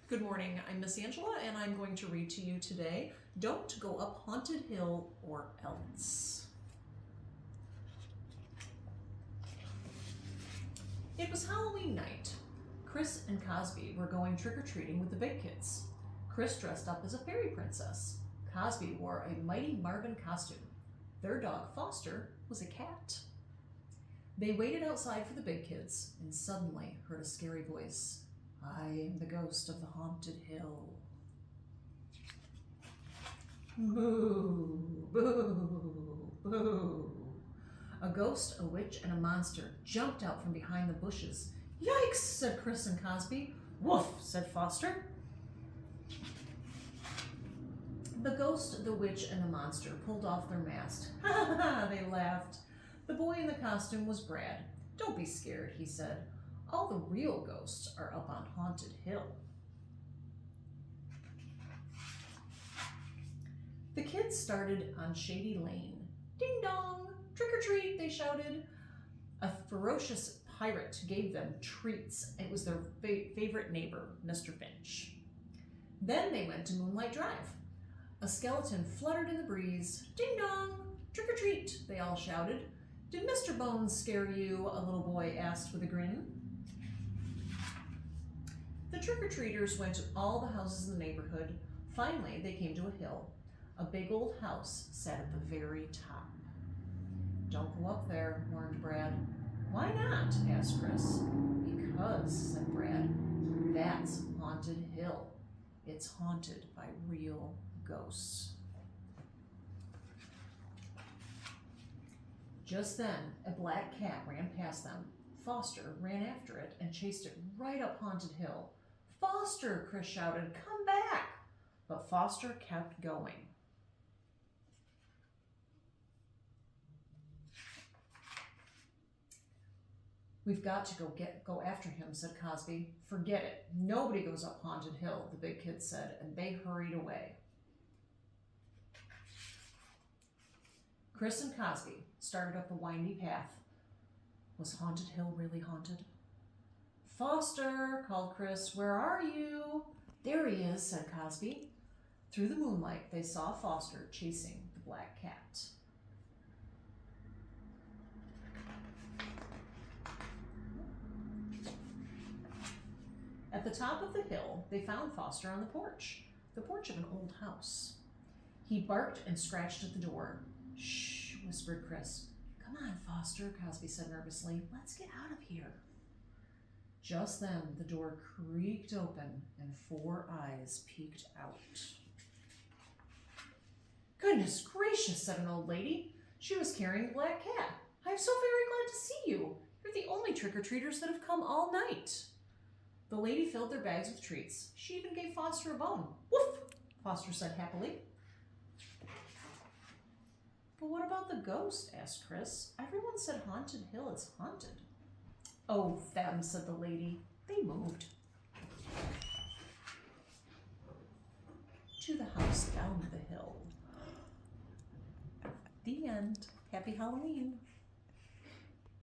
Good morning, I'm Miss Angela and I'm going to read to you today, Don't Go Up Haunted Hill or Else. It was Halloween night. Chris and Cosby were going trick-or-treating with the big kids. Chris dressed up as a fairy princess. Cosby wore a Mighty Marvin costume. Their dog, Foster, was a cat. They waited outside for the big kids and suddenly heard a scary voice. I am the ghost of the haunted hill. Boo, boo, boo. A ghost, a witch, and a monster jumped out from behind the bushes. Yikes, said Chris and Cosby. Woof, said Foster. The ghost, the witch, and the monster pulled off their mask. Ha ha ha, they laughed. The boy in the costume was Brad. Don't be scared, he said. All the real ghosts are up on Haunted Hill. The kids started on Shady Lane. Ding dong, trick or treat, they shouted. A ferocious pirate gave them treats. It was their favorite neighbor, Mr. Finch. Then they went to Moonlight Drive. A skeleton fluttered in the breeze. Ding dong, trick or treat, they all shouted. Did Mr. Bones scare you? A little boy asked with a grin. The trick-or-treaters went to all the houses in the neighborhood. Finally, they came to a hill. A big old house sat at the very top. Don't go up there, warned Brad. Why not? Asked Chris. Because, said Brad, that's Haunted Hill. It's haunted by real ghosts. Just then, a black cat ran past them. Foster ran after it and chased it right up Haunted Hill. Foster, Chris shouted, come back! But Foster kept going. We've got to go after him, said Cosby. Forget it. Nobody goes up Haunted Hill, the big kids said, and they hurried away. Chris and Cosby started up the windy path. Was Haunted Hill really haunted? Foster, called Chris, where are you? There he is, said Cosby. Through the moonlight, they saw Foster chasing the black cat. At the top of the hill, they found Foster on the porch of an old house. He barked and scratched at the door. Shh, whispered Chris. Come on, Foster, Cosby said nervously. Let's get out of here. Just then, the door creaked open and 4 eyes peeked out. Goodness gracious, said an old lady. She was carrying a black cat. I'm so very glad to see you. You're the only trick-or-treaters that have come all night. The lady filled their bags with treats. She even gave Foster a bone. Woof, Foster said happily. But what about the ghost? Asked Chris. Everyone said Haunted Hill is haunted. Oh, them, said the lady. They moved. To the house down the hill. The end. Happy Halloween.